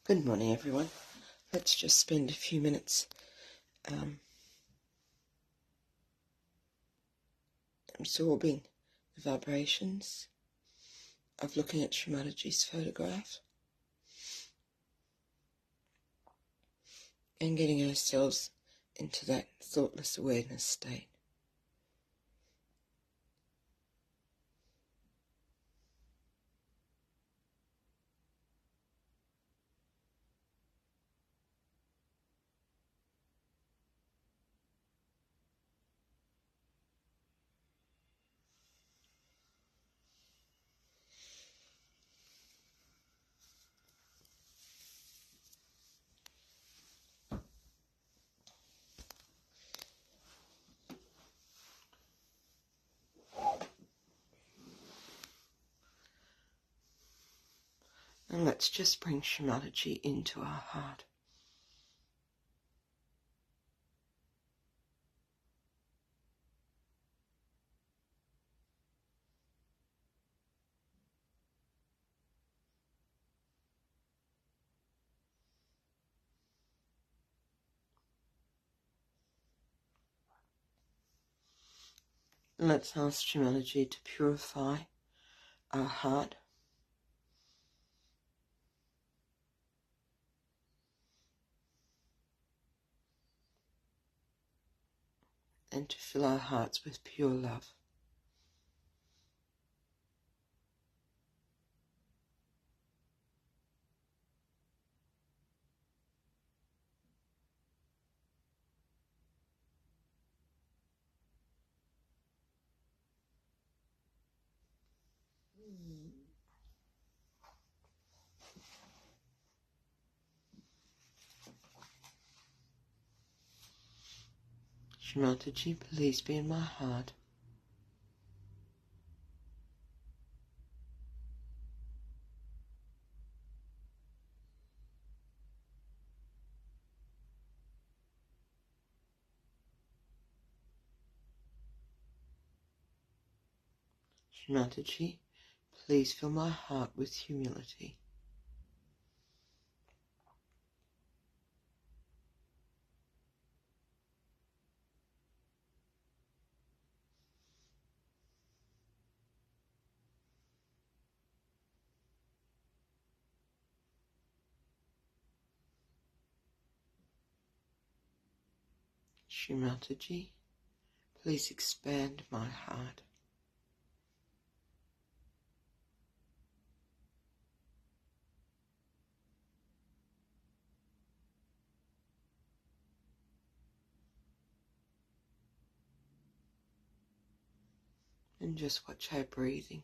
Good morning, everyone. Let's just spend a few minutes absorbing the vibrations of looking at Shri Mataji's photograph and getting ourselves into that thoughtless awareness state. And let's just bring Shri Mataji into our heart. And let's ask Shri Mataji to purify our heart and to fill our hearts with pure love. Shri Mataji, please be in my heart. Shri Mataji, please fill my heart with humility. Shri Mataji, please expand my heart. And just watch our breathing.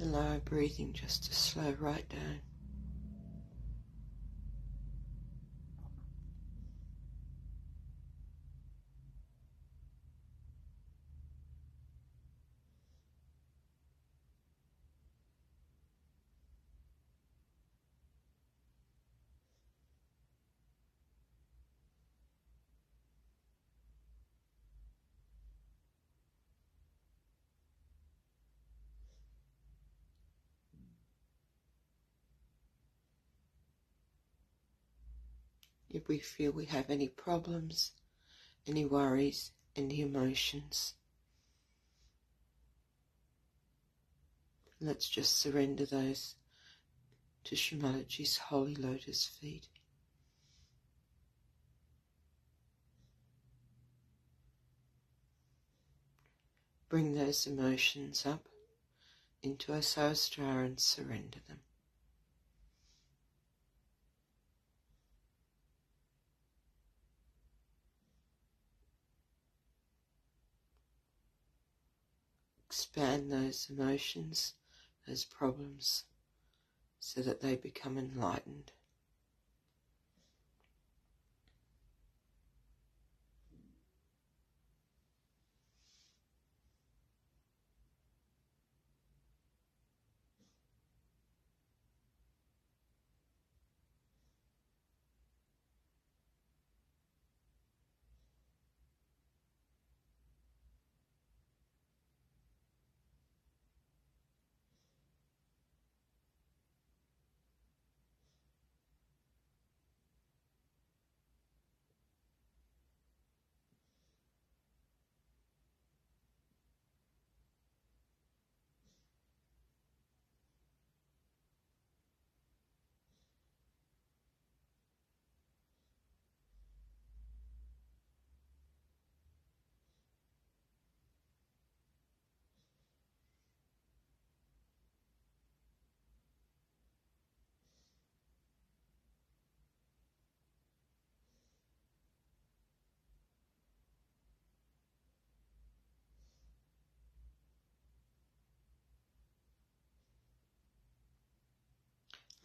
Allow our breathing just to slow right down. If we feel we have any problems, any worries, any emotions, let's just surrender those to Shri Mataji's holy lotus feet. Bring those emotions up into our Sahasrara and surrender them. Expand those emotions, those problems, so that they become enlightened.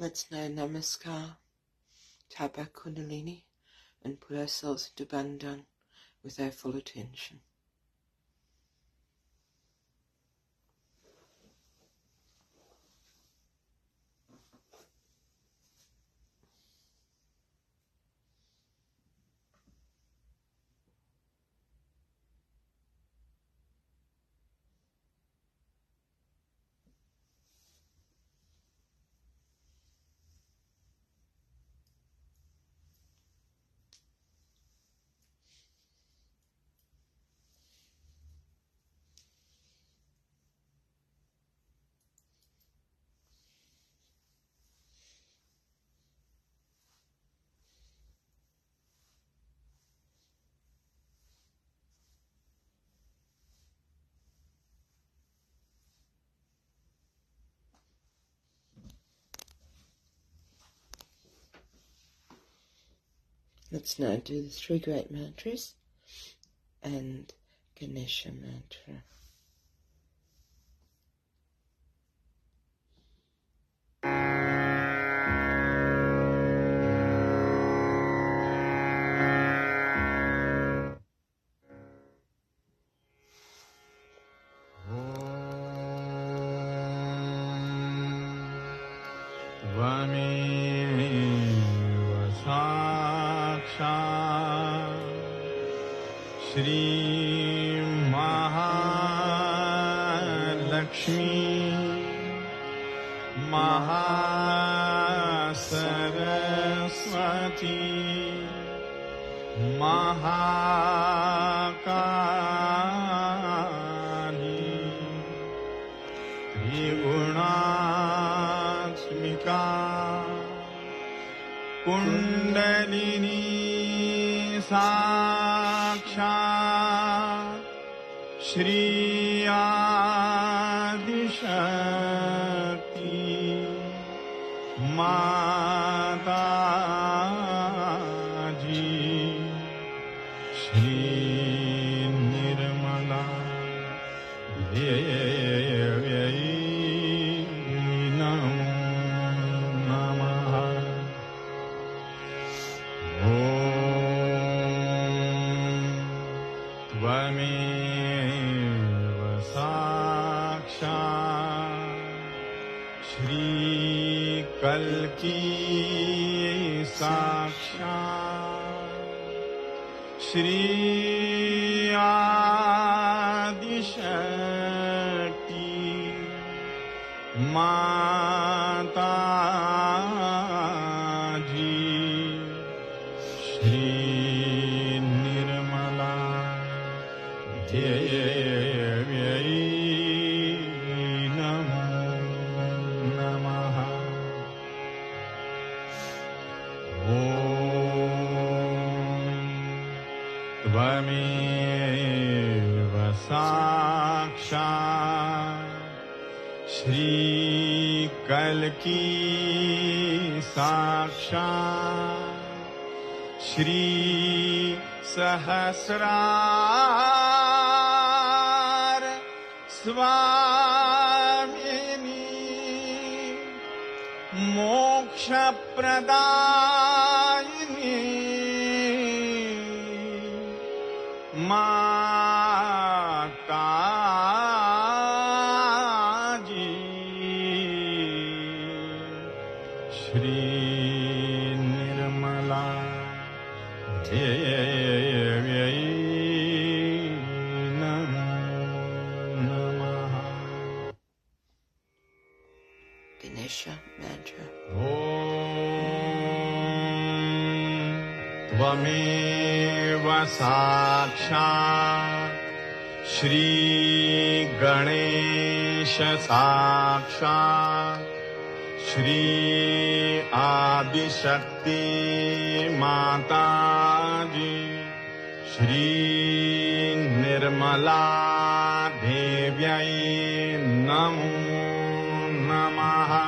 Let's now namaskar, tap our kundalini and put ourselves into bandhan with our full attention. Let's now do the three great mantras and Ganesha mantra. Shri Mahalakshmi Mahasaraswati Mahakali Trigunaatmika Kundalini Sakshat Shri Adishakti Mataji Shri Nirmala Devi Namo Namaha Tvameva Sakshat Shri Kalki Sakshat Shri Adishakti Mataji Shri Nirmala Devi Namo Namaha Tvameva Sakshat Shri Kalki Sakshat Shri Sahasrar Swamini Moksha Pradayini Mataji Shri Nirmala Devi Namo Namaha Ganesha mantra. Om Tvameva Sakshat Shri Ganesha Sakshat Shri Adishakti Mataji Shri Nirmala Devyai Namo Namaha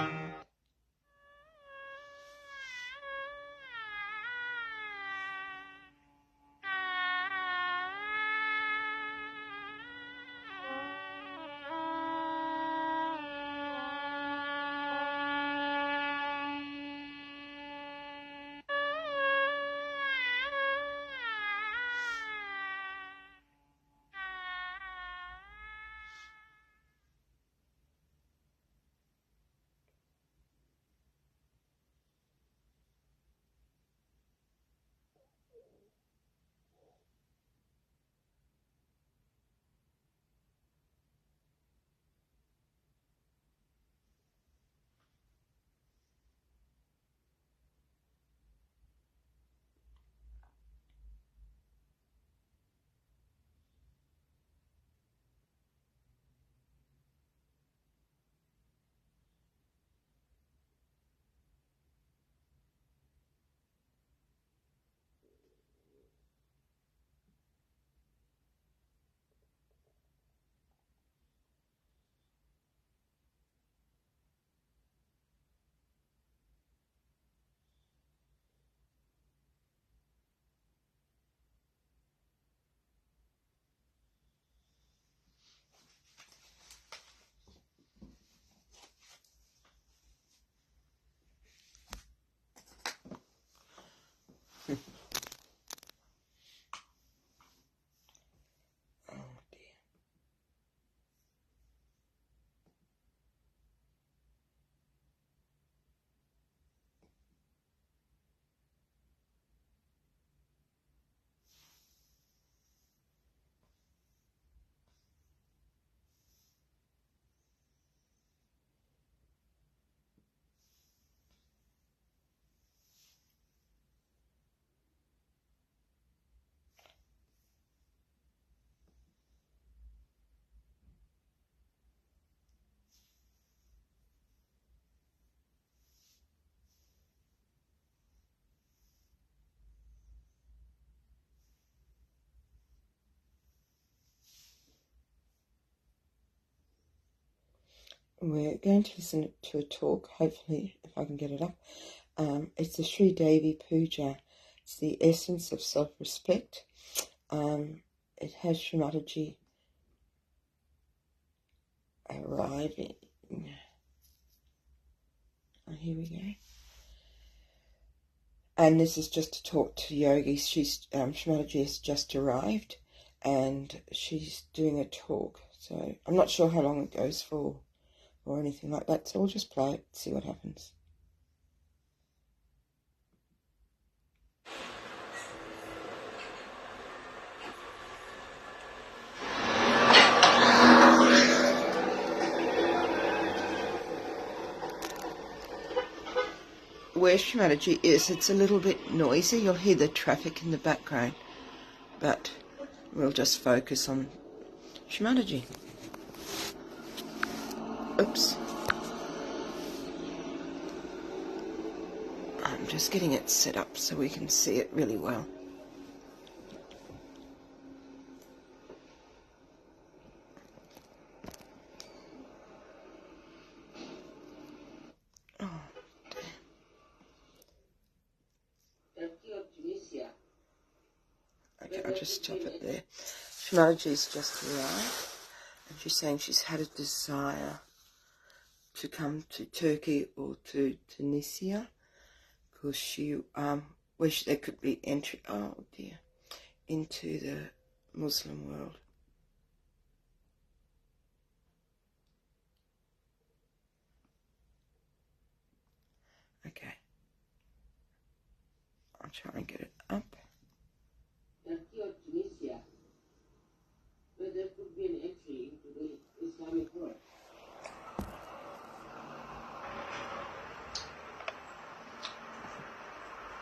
We're going to listen to a talk, hopefully, if I can get it up. It's the Shri Devi Puja. It's the essence of self-respect. It has Shri Mataji arriving. Oh, here we go. And this is just to talk to yogis. Shri Mataji has just arrived and she's doing a talk. So I'm not sure how long it goes for or anything like that. So we'll just play it, see what happens. Where Shri Mataji is, it's a little bit noisy. You'll hear the traffic in the background, but we'll just focus on Shri Mataji. Oops. I'm just getting it set up so we can see it really well. Okay, I'll just stop it there. Shri Mataji's just arrived, and she's saying she's had a desire to come to Turkey or to Tunisia, because she wished there could be entry, oh dear, into the Muslim world. Okay, I'll try and get it up. Turkey or Tunisia, where there could be an entry into the Islamic world.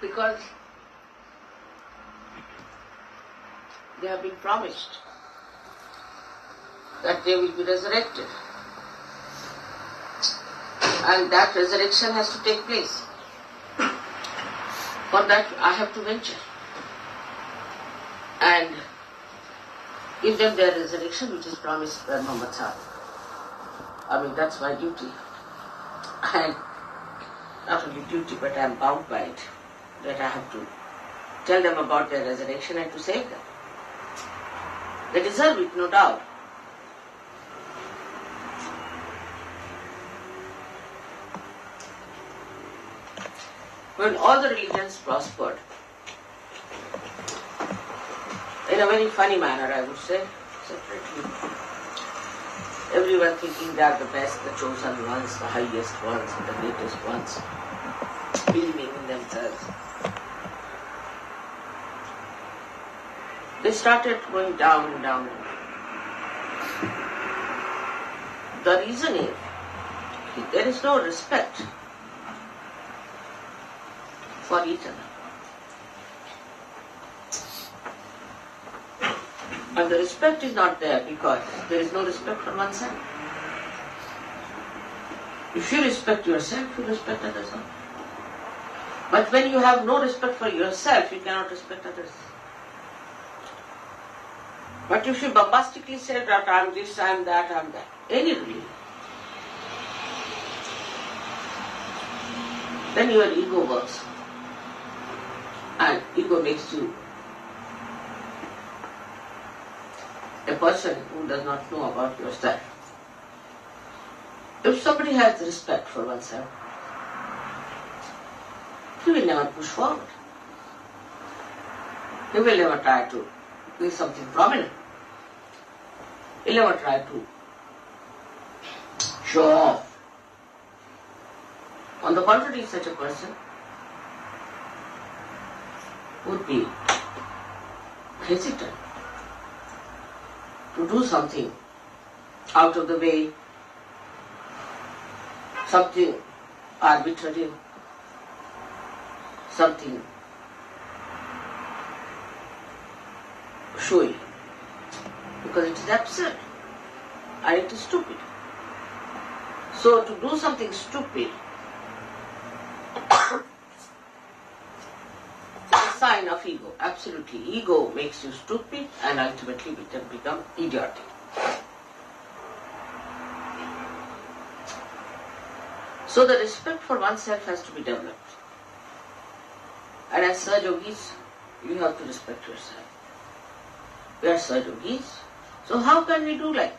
Because they have been promised that they will be resurrected. And that resurrection has to take place. For that I have to venture and give them their resurrection which is promised by Muhammad Sallallahu. I mean, that's my duty. And not only duty, but I am bound by it, that I have to tell them about their resurrection and to save them. They deserve it, no doubt. When all the religions prospered, in a very funny manner, I would say, separately, everyone thinking they are the best, the chosen ones, the highest ones, the greatest ones, believing in themselves. They started going down and down. The reason is, there is no respect for each other. And the respect is not there because there is no respect for oneself. If you respect yourself, you respect others also. But when you have no respect for yourself, you cannot respect others. But if you bombastically say that I am this, I am that, I am that, any religion, then your ego works. And ego makes you a person who does not know about yourself. If somebody has respect for oneself, he will never push forward. He will never try to be something prominent. He will never try to show off. On the contrary, such a person would be hesitant to do something out of the way, something arbitrary, something showy, because it is absurd and it is stupid. So to do something stupid sign of ego, absolutely. Ego makes you stupid and ultimately we can become idiotic. So the respect for oneself has to be developed. And as Sahaja Yogis, you have to respect yourself. We are Sahaja Yogis, so how can we do like?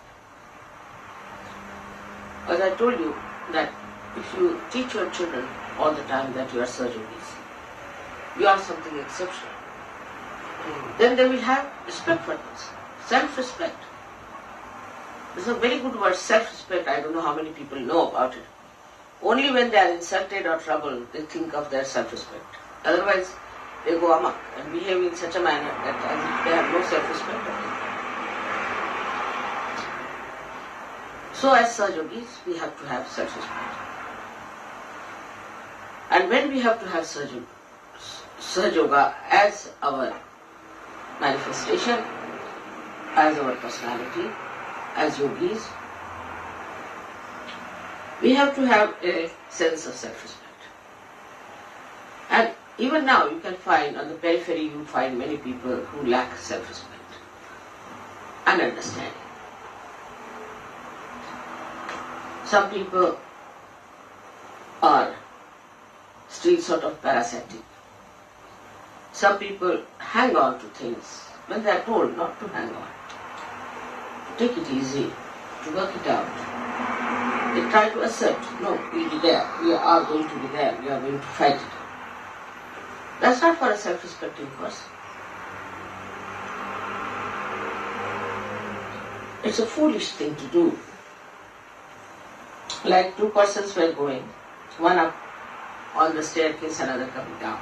As I told you, that if you teach your children all the time that you are Sahaja Yogis, you are something exceptional, then they will have respect for themselves, self-respect. This is a very good word, self-respect. I don't know how many people know about it. Only when they are insulted or troubled, they think of their self-respect. Otherwise, they go amok and behave in such a manner that as if they have no self-respect. So as Sahaja Yogis, we have to have self-respect. And when we have to have Sahaja Yoga as our manifestation, as our personality, as yogis, we have to have a sense of self-respect. And even now you can find on the periphery, you find many people who lack self-respect and understanding. Some people are still sort of parasitic. Some people hang on to things when they are told not to hang on, to take it easy, to work it out. They try to accept, no, we'll be there, we are going to be there, we are going to fight it. That's not for a self-respecting person. It's a foolish thing to do. Like two persons were going, one up on the staircase, another coming down.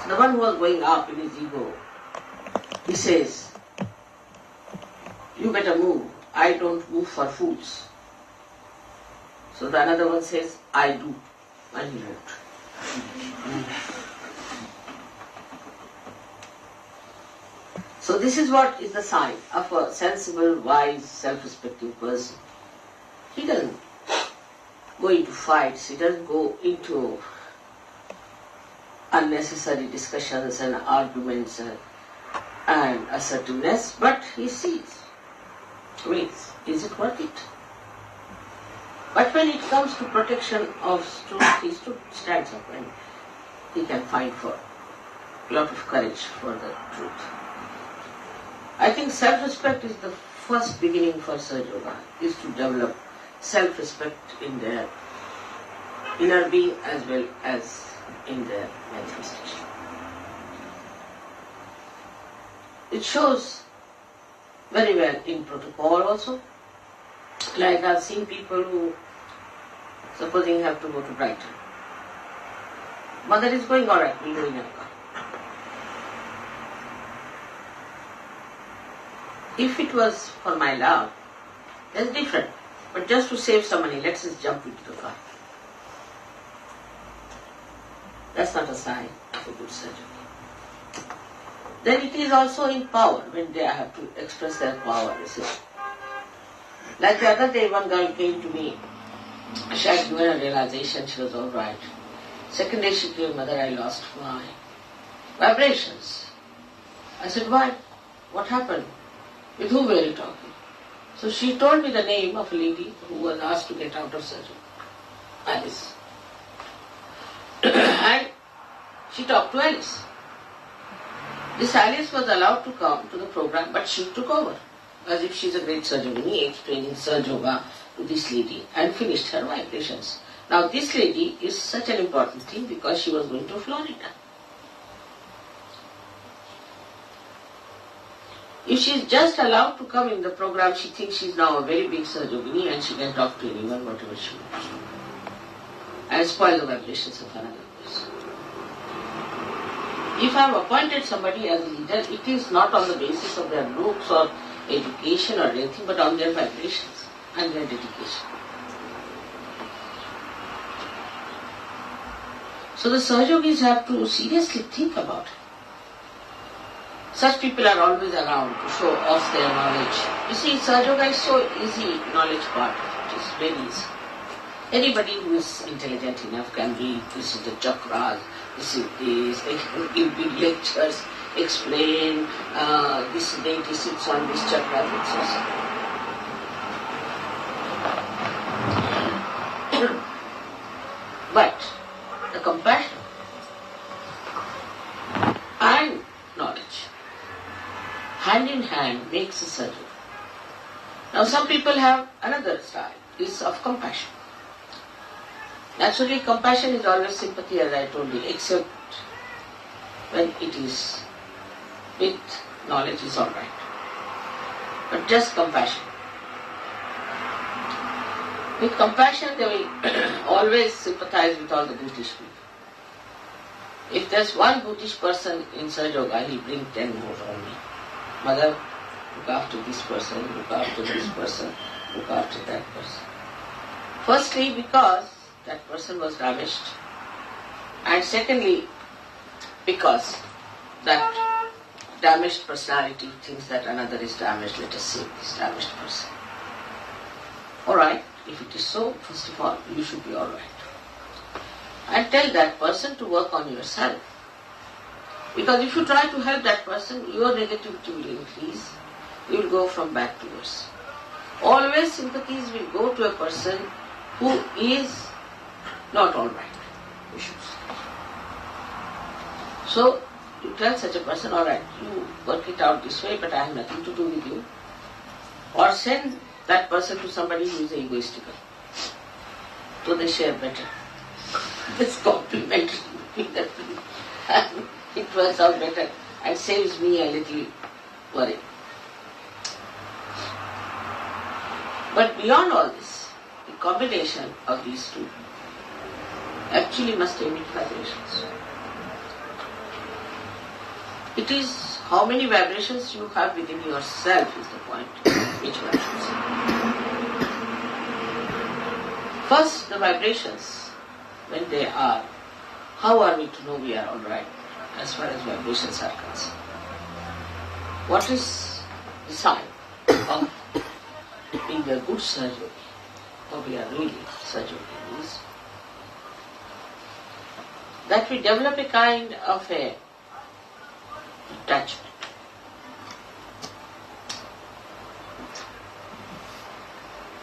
So the one who was going up in his ego, he says, you better move, I don't move for fools. So the another one says, I do, and he moved. So this is what is the sign of a sensible, wise, self-respecting person. He doesn't go into fights, he doesn't go into unnecessary discussions and arguments and assertiveness, but he sees, wait, is it worth it? But when it comes to protection of truth, he stands up and he can fight for a lot of courage for the truth. I think self-respect is the first beginning for Sahaja Yoga, is to develop self-respect in their inner being as well as in their manifestation. It shows very well in protocol also. Like I've seen people who, supposing have to go to Brighton. Mother is going, alright, we'll go in a car. If it was for my love, that's different. But just to save some money, let's just jump into the car. That's not a sign of a good surgery. Then it is also in power, when they have to express their power, you see. Like the other day, one girl came to me. She had given a realization, she was all right. Second day she came, Mother, I lost my vibrations. I said, why? What happened? With whom were you talking? So she told me the name of a lady who was asked to get out of surgery. Alice. And she talked to Alice. This Alice was allowed to come to the program, but she took over. As if she's a great Sahaja Yogi, explaining Sahaja Yoga to this lady and finished her vibrations. Now this lady is such an important thing because she was going to Florida. If she is just allowed to come in the program, she thinks she is now a very big Sahaja Yogi and she can talk to anyone, whatever she wants to. And spoil the vibrations of another person. If I have appointed somebody as a leader, it is not on the basis of their looks or education or anything, but on their vibrations and their dedication. So the Sahaja Yogis have to seriously think about it. Such people are always around to show off their knowledge. You see, Sahaja Yoga is so easy knowledge part. It is very easy. Anybody who is intelligent enough can read, this is the chakras, this is this, they can give big lectures, explain, this deity sits on this chakra, etc. But the compassion and knowledge, hand in hand, makes a surgery. Now some people have another style, is of compassion. Naturally, compassion is always sympathy, as I told you, except when it is with knowledge is all right. But just compassion. With compassion, they will always sympathize with all the Buddhist people. If there's one Buddhist person in Sahaja Yoga, he'll bring 10 more only. Mother, look after this person, look after this person, look after that person. Firstly, because that person was damaged, and secondly, because that damaged personality thinks that another is damaged, let us save this damaged person. Alright, if it is so, first of all, you should be alright. And tell that person to work on yourself. Because if you try to help that person, your negativity will increase. You will go from bad to worse. Always sympathies will go to a person who is not alright. You should say. So, you tell such a person, alright, you work it out this way, but I have nothing to do with you. Or send that person to somebody who is egoistical. So they share better. This complementary between the two. And it works out better and saves me a little worry. But beyond all this, the combination of these two actually must emit vibrations. It is how many vibrations you have within yourself is the point, which one should say. First, the vibrations, when they are, how are we to know we are alright as far as vibrations are concerned? What is the sign of being a good surgeon, or we are really surgeon, is that we develop a kind of a detachment.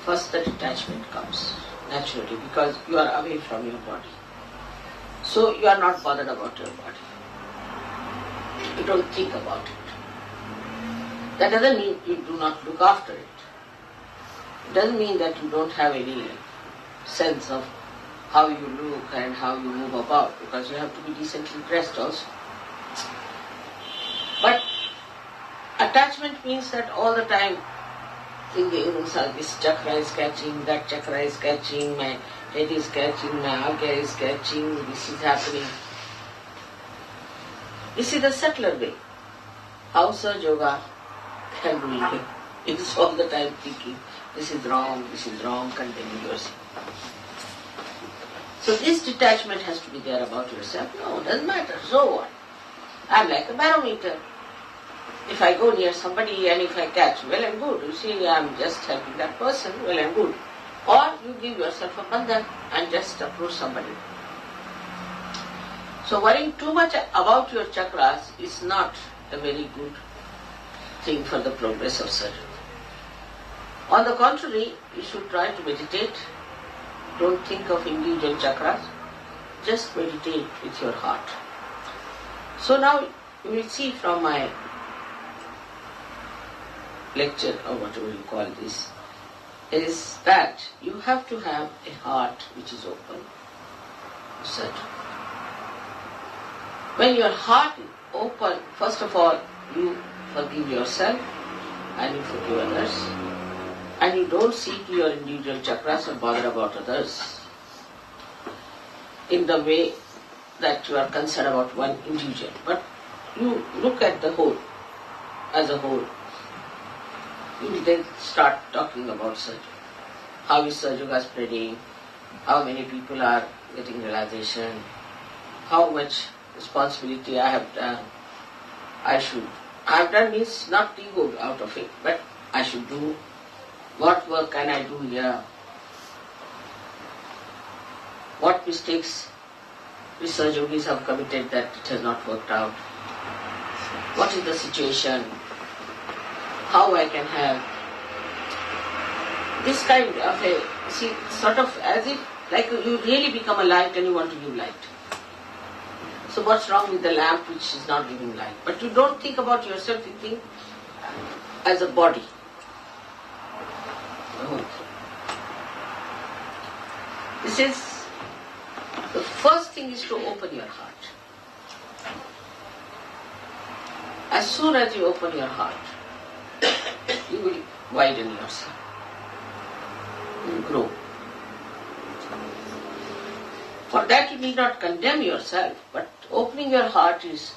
First the detachment comes naturally because you are away from your body. So you are not bothered about your body. You don't think about it. That doesn't mean you do not look after it. It doesn't mean that you don't have any sense of how you look and how you move about, because you have to be decently dressed also. But attachment means that all the time thinking, this chakra is catching, that chakra is catching, my head is catching, my agya is catching, this is happening. This is the subtler way. How Sahaja Yoga can do it. It is all the time thinking, this is wrong, condemning yourself. So this detachment has to be there about yourself. No, it doesn't matter. So what? I'm like a barometer. If I go near somebody and if I catch, well and good. You see, I'm just helping that person, well and good. Or you give yourself a bandhan and just approach somebody. So worrying too much about your chakras is not a very good thing for the progress of surgery. On the contrary, you should try to meditate. Don't think of individual chakras. Just meditate with your heart. So now you will see from my lecture, or whatever you call this, is that you have to have a heart which is open to surgery. When your heart is open, first of all, you forgive yourself and you forgive others, and you don't see to your individual chakras or bother about others in the way that you are concerned about one individual, but you look at the whole as a whole. You will then start talking about surgery. How is Sahaja Yoga spreading? How many people are getting realization? How much responsibility I have done? I have done means not ego out of it, but I should do. What work can I do here? What mistakes we Sahaja Yogis have committed that it has not worked out? What is the situation? How I can help? This kind of a, sort of as if Like you really become a light and you want to give light. So what's wrong with the lamp which is not giving light? But you don't think about yourself, you think as a body. This is, the first thing is to open your heart. As soon as you open your heart, you will widen yourself. You will grow. For that you need not condemn yourself, but opening your heart is,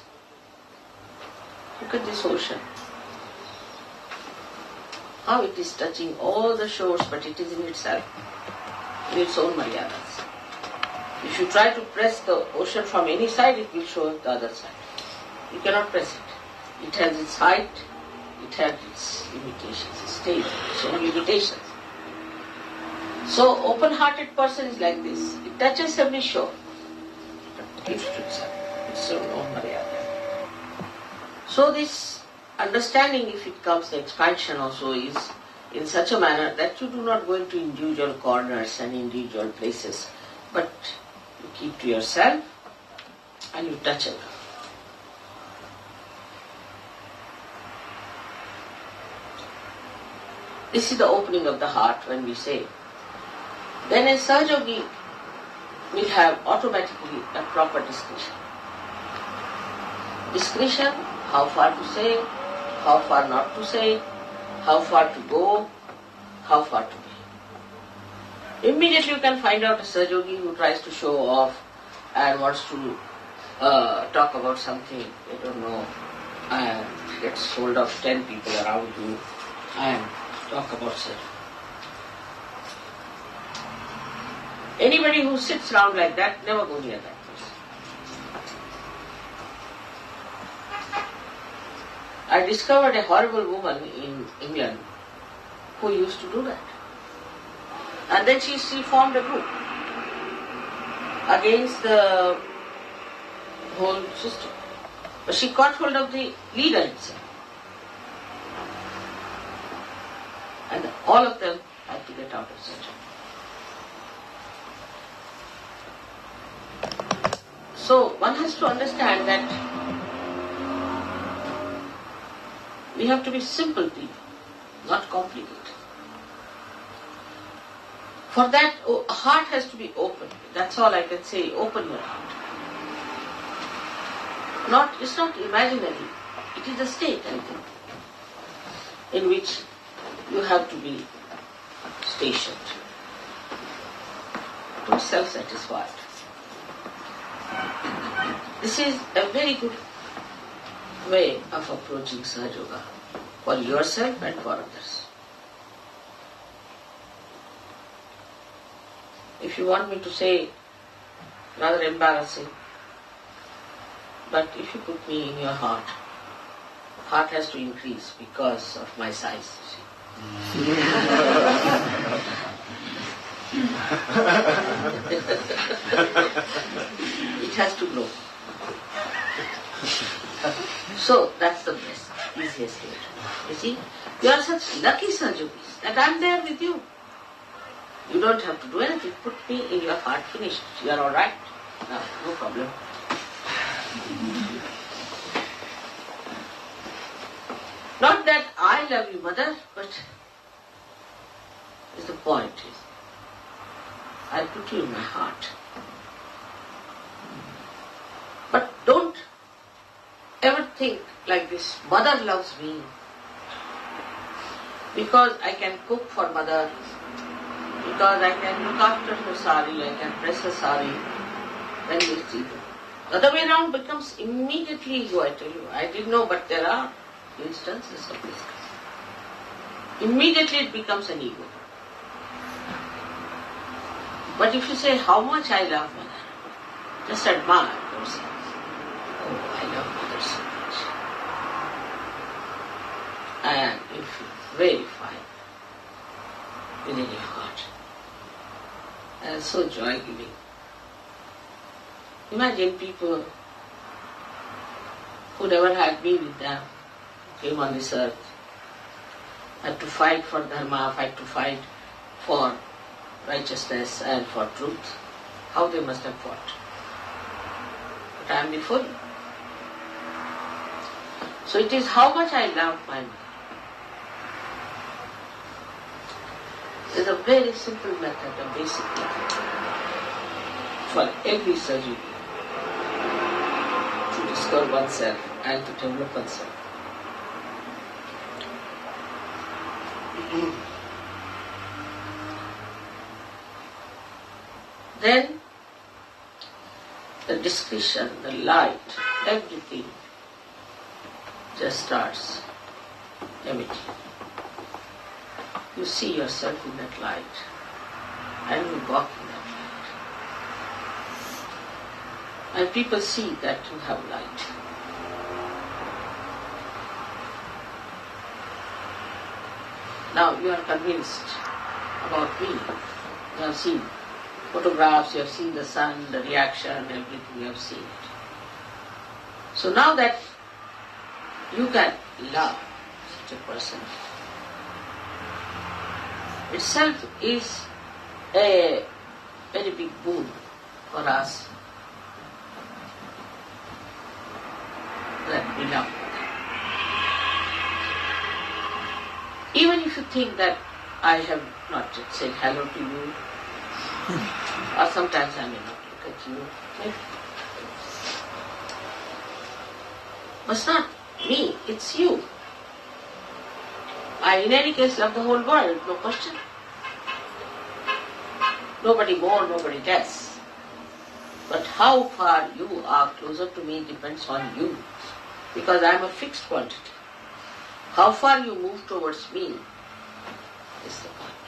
look at this ocean. How it is touching all the shores, but it is in itself, in its own maryadas. If you try to press the ocean from any side, it will show the other side. You cannot press it. It has its height, it has its limitations, its state, its own limitations. So, open-hearted person is like this. It touches every shore, but keeps to itself. It's own maryada. So, this understanding, if it comes, the expansion also is in such a manner that you do not go into individual corners and individual places, but you keep to yourself and you touch it. This is the opening of the heart when we say. Then a Sahaja will have automatically a proper discretion. Discretion, how far to say, how far not to say, how far to go, how far to be. Immediately you can find out a Sahaja who tries to show off and wants to talk about something, I don't know, and gets hold of 10 people around you and talk about Sahaja. Anybody who sits around like that, never go near that person. I discovered a horrible woman in England who used to do that. And then she formed a group against the whole system. But she caught hold of the leader itself. And all of them had to get out of Sahaja. So one has to understand that we have to be simple people, not complicated. For that, heart has to be open. That's all I can say. Open your heart. It's not imaginary. It is a state, I think, in which you have to be stationed, to be self-satisfied. This is a very good way of approaching Sahaja Yoga for yourself and for others. If you want me to say, rather embarrassing, but if you put me in your heart has to increase because of my size, you see. It has to grow. So that's the best, easiest way. You see, you are such lucky Sahajogis that I am there with you. You don't have to do anything. Put me in your heart, finished. You are all right. No problem. Not that I love you, mother, but is the point. I put you in my heart. But don't ever think like this, mother loves me because I can cook for mother, because I can look after her sari, I can press her sari, then it's ego. The other way around becomes immediately ego, I tell you. I didn't know, but there are instances of this. Immediately it becomes an ego. But if you say how much I love mother, just admire yourself. Oh, I love mother so much. And you feel very fine within your heart. And so joy-giving. Imagine people who never had me with them, came on this earth, had to fight for dharma, had to fight for righteousness and for truth, how they must have fought. But I am before you. So it is how much I love my mother. There is a very simple method, a basic method for every surgery to discover oneself and to develop oneself. Then the discretion, the light, everything just starts emitting. You see yourself in that light and you walk in that light. And people see that you have light. Now you are convinced about me. You have seen photographs, you have seen the sun, the reaction, everything, you have seen it. So now that you can love such a person, itself is a very big boon for us that we love. Even if you think that I have not yet said hello to you, or sometimes I may not look at you, but it's not me, it's you. I in any case love the whole world, no question. Nobody more, nobody less. But how far you are closer to me depends on you, because I am a fixed quantity. How far you move towards me is the point.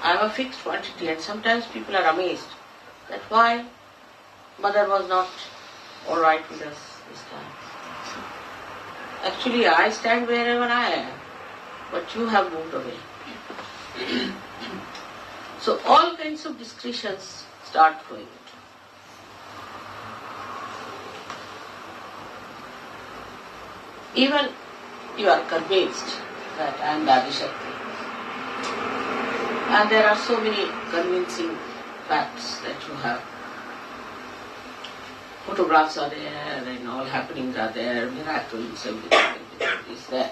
I am a fixed quantity, and sometimes people are amazed that why mother was not all right with us this time. Actually, I stand wherever I am, but you have moved away. So all kinds of discretions start flowing. Even you are convinced that I am the Adishakti. And there are so many convincing facts that you have. Photographs are there and all happenings are there, miracles, everything is there.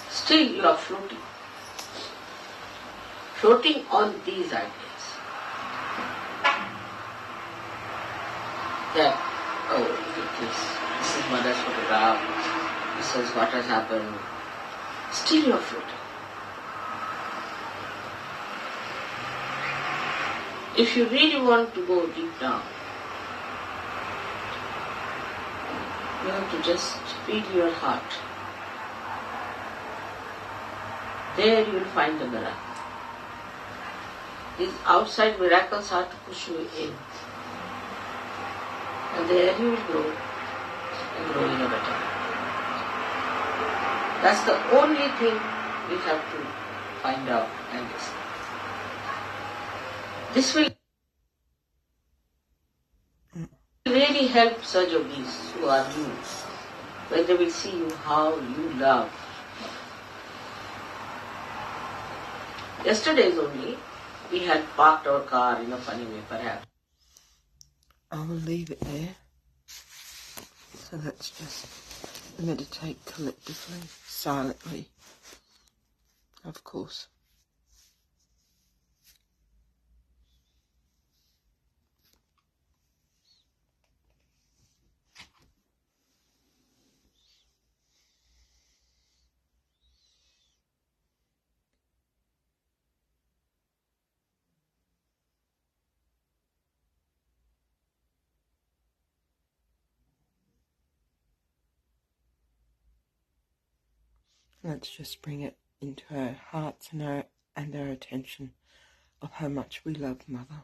Still you are floating. Floating on these ideas. That, oh, look at this is mother's photograph, this is what has happened. Still you are floating. If you really want to go deep down, you have to just feel your heart. There you will find the miracle. These outside miracles are to push you in. And there you will grow and grow in a better way. That's the only thing we have to find out and listen. This will really help such yogis who are new, when they will see you how you love. Yesterday's only, we had parked our car in a funny way, perhaps. I will leave it there. So let's just meditate collectively, silently, of course. Let's just bring it into our hearts and our attention of how much we love Mother.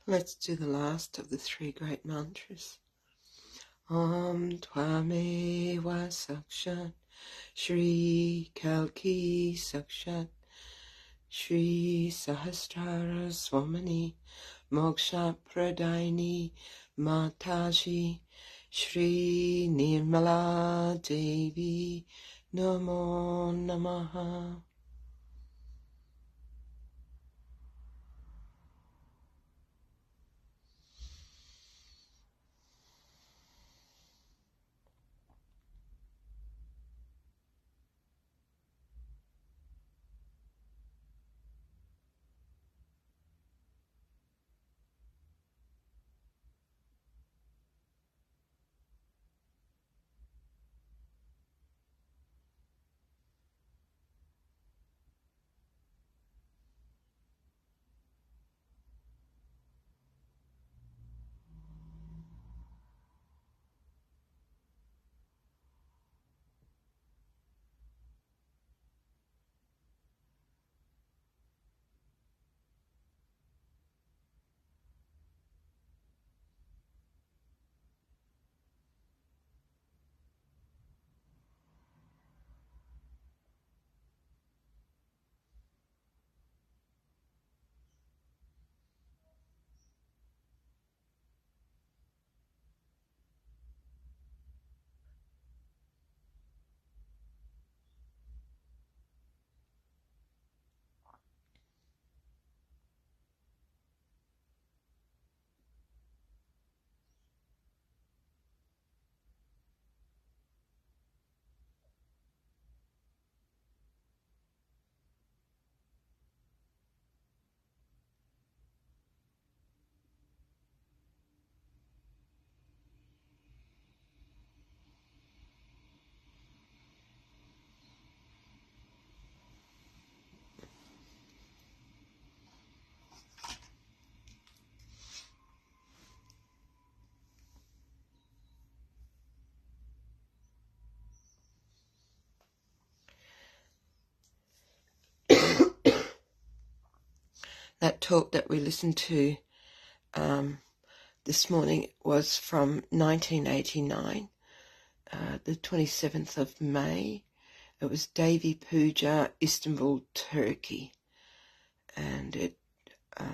Let's do the last of the three great mantras. Om Tvameva Sakshat Shri Kalki Sakshat Shri Sahasrara Swamani Moksha Pradaini Mataji Shri Nirmala Devi Namo Namaha. That talk that we listened to this morning was from 1989, the 27th of May. It was Devi Puja, Istanbul, Turkey. And it so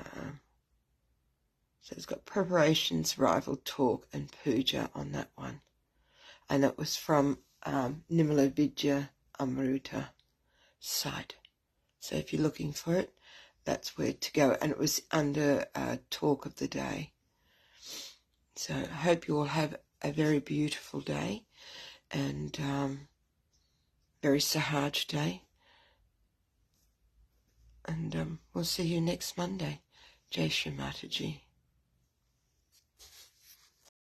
it's got preparations, arrival, talk, and puja on that one. And it was from Nimala Vidya Amruta site. So if you're looking for it, that's where to go. And it was under talk of the day. So I hope you all have a very beautiful day and very Sahaja day. And we'll see you next Monday. Jai Shri Mataji.